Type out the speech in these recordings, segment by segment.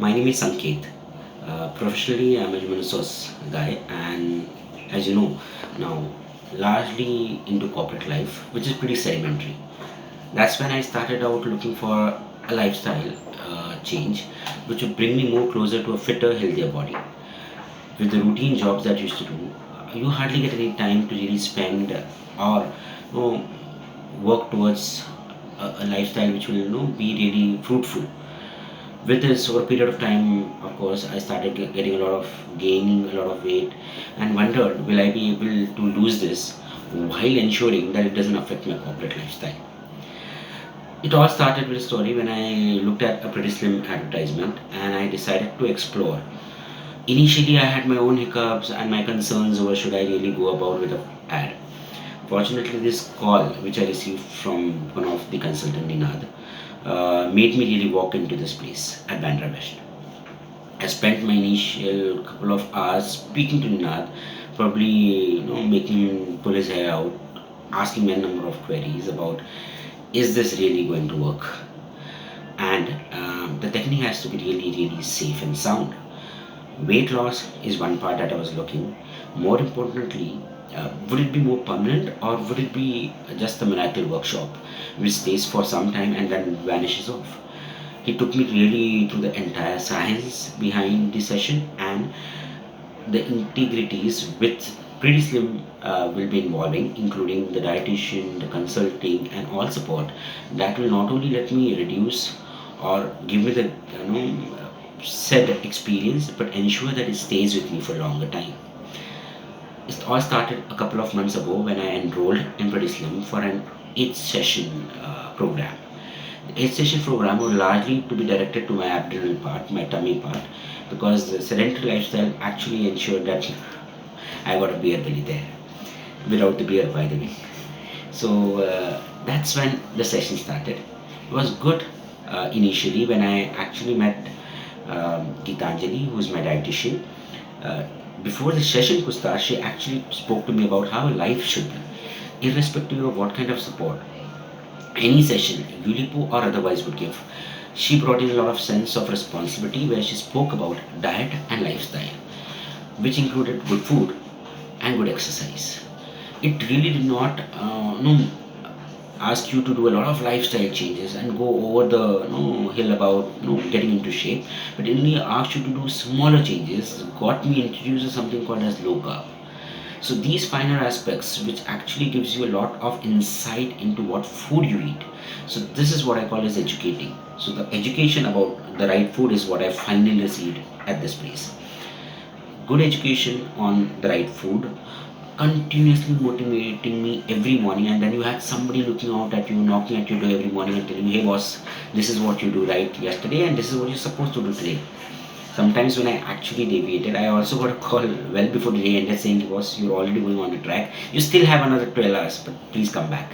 My name is Sanket. Professionally, I'm a human resource guy, and as you know, now largely into corporate life, which is pretty sedimentary. That's when I started out looking for a lifestyle change, which would bring me more closer to a fitter, healthier body. With the routine jobs that I used to do, you hardly get any time to really spend or work towards a lifestyle which will be really fruitful. With this over a period of time, of course, I started getting a lot of gaining a lot of weight, and wondered, will I be able to lose this while ensuring that it doesn't affect my corporate lifestyle. It all started with a story when I looked at a Prettislim advertisement, and I decided to explore. Initially, I had my own hiccups and my concerns over should I really go about with a ad. Fortunately, this call which I received from one of the consultant Ninad made me really walk into this place at Bandra West. I spent my initial couple of hours speaking to Ninad, probably making him pull his hair out, asking me a number of queries about is this really going to work, and the technique has to be really really safe and sound. Weight loss is one part that I was looking. More importantly, would it be more permanent, or would it be just a miracle workshop which stays for some time and then vanishes off? He took me really through the entire science behind the session and the integrities which Pretty Slim will be involving, including the dietitian, the consulting, and all support that will not only let me reduce or give me the said experience, but ensure that it stays with me for a longer time. It all started a couple of months ago when I enrolled in Prettislim for an 8 session program. The 8 session program was largely to be directed to my abdominal part, my tummy part, because the sedentary lifestyle actually ensured that I got a beer belly there, without the beer, by the way. So that's when the session started. It was good initially when I actually met Gitanjali, who is my dietitian. Uh, Before the session could start, she actually spoke to me about how life should be, irrespective of what kind of support any session, U-Lipo or otherwise, would give. She brought in a lot of sense of responsibility where she spoke about diet and lifestyle, which included good food and good exercise. It really did not ask you to do a lot of lifestyle changes and go over the hill about getting into shape, but it only asked you to do smaller changes. Got me introduced to something called as low carb. So these finer aspects, which actually gives you a lot of insight into what food you eat. So this is what I call as educating. So the education about the right food is what I finally received at this place. Good education on the right food, continuously motivating me every morning, and then you had somebody looking out at you, knocking at your door every morning and telling you, hey boss, this is what you do right yesterday and this is what you're supposed to do today. Sometimes when I actually deviated, I also got a call well before the day ended saying, boss, you're already going on the track, you still have another 12 hours, but please come back.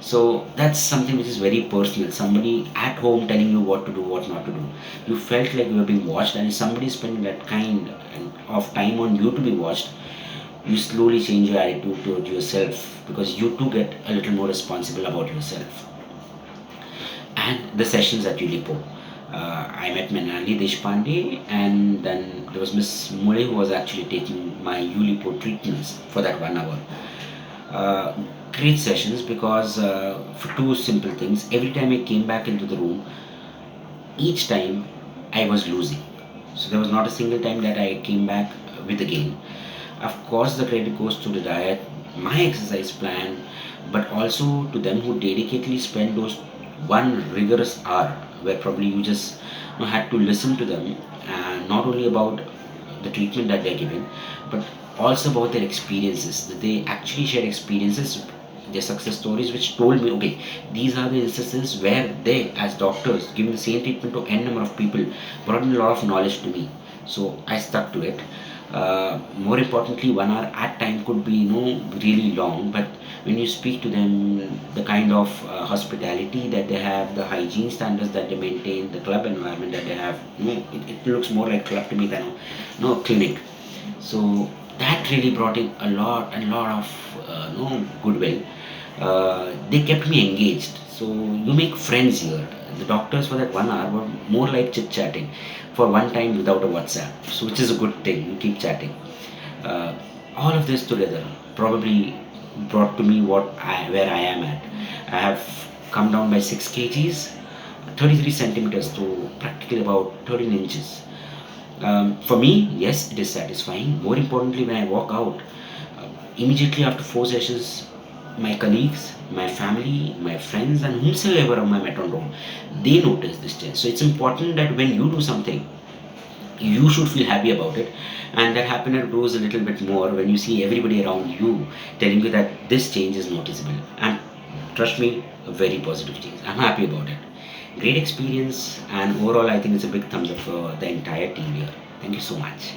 So that's something which is very personal. Somebody at home telling you what to do, what not to do. You felt like you were being watched, and if somebody is spending that kind of time on you to be watched, you slowly change your attitude towards yourself, because you too get a little more responsible about yourself. And the sessions at U-Lipo. I met Manali Deshpande, and then there was Miss Mule, who was actually taking my U-Lipo treatments for that 1 hour. Uh, Great sessions, because for two simple things. Every time I came back into the room, each time I was losing. So there was not a single time that I came back with a gain. Of course, the credit goes to the diet, my exercise plan, but also to them who dedicatedly spend those one rigorous hour where probably you just had to listen to them, and not only about the treatment that they're giving, but also about their experiences. That they actually share experiences, their success stories, which told me, okay, these are the instances where they, as doctors, giving the same treatment to n number of people, brought in a lot of knowledge to me. So I stuck to it. More importantly, 1 hour at time could be really long, but when you speak to them, the kind of hospitality that they have, the hygiene standards that they maintain, the club environment that they have, it looks more like club to me than a clinic. So that really brought in a lot of goodwill. They kept me engaged. So you make friends here. The doctors for that 1 hour were more like chit chatting for one time without a WhatsApp, so which is a good thing. You keep chatting. Uh, all of this together probably brought to me where I am at. I have come down by 6 kgs, 33 centimeters to practically about 13 inches. For me, yes, it is satisfying. More importantly, when I walk out, immediately after 4 sessions, my colleagues, my family, my friends, and whomsoever I met on road, they notice this change. So it's important that when you do something, you should feel happy about it, and that happiness grows a little bit more when you see everybody around you telling you that this change is noticeable. And trust me, a very positive change. I'm happy about it. Great experience, and overall I think it's a big thumbs up for the entire team here. Thank you so much.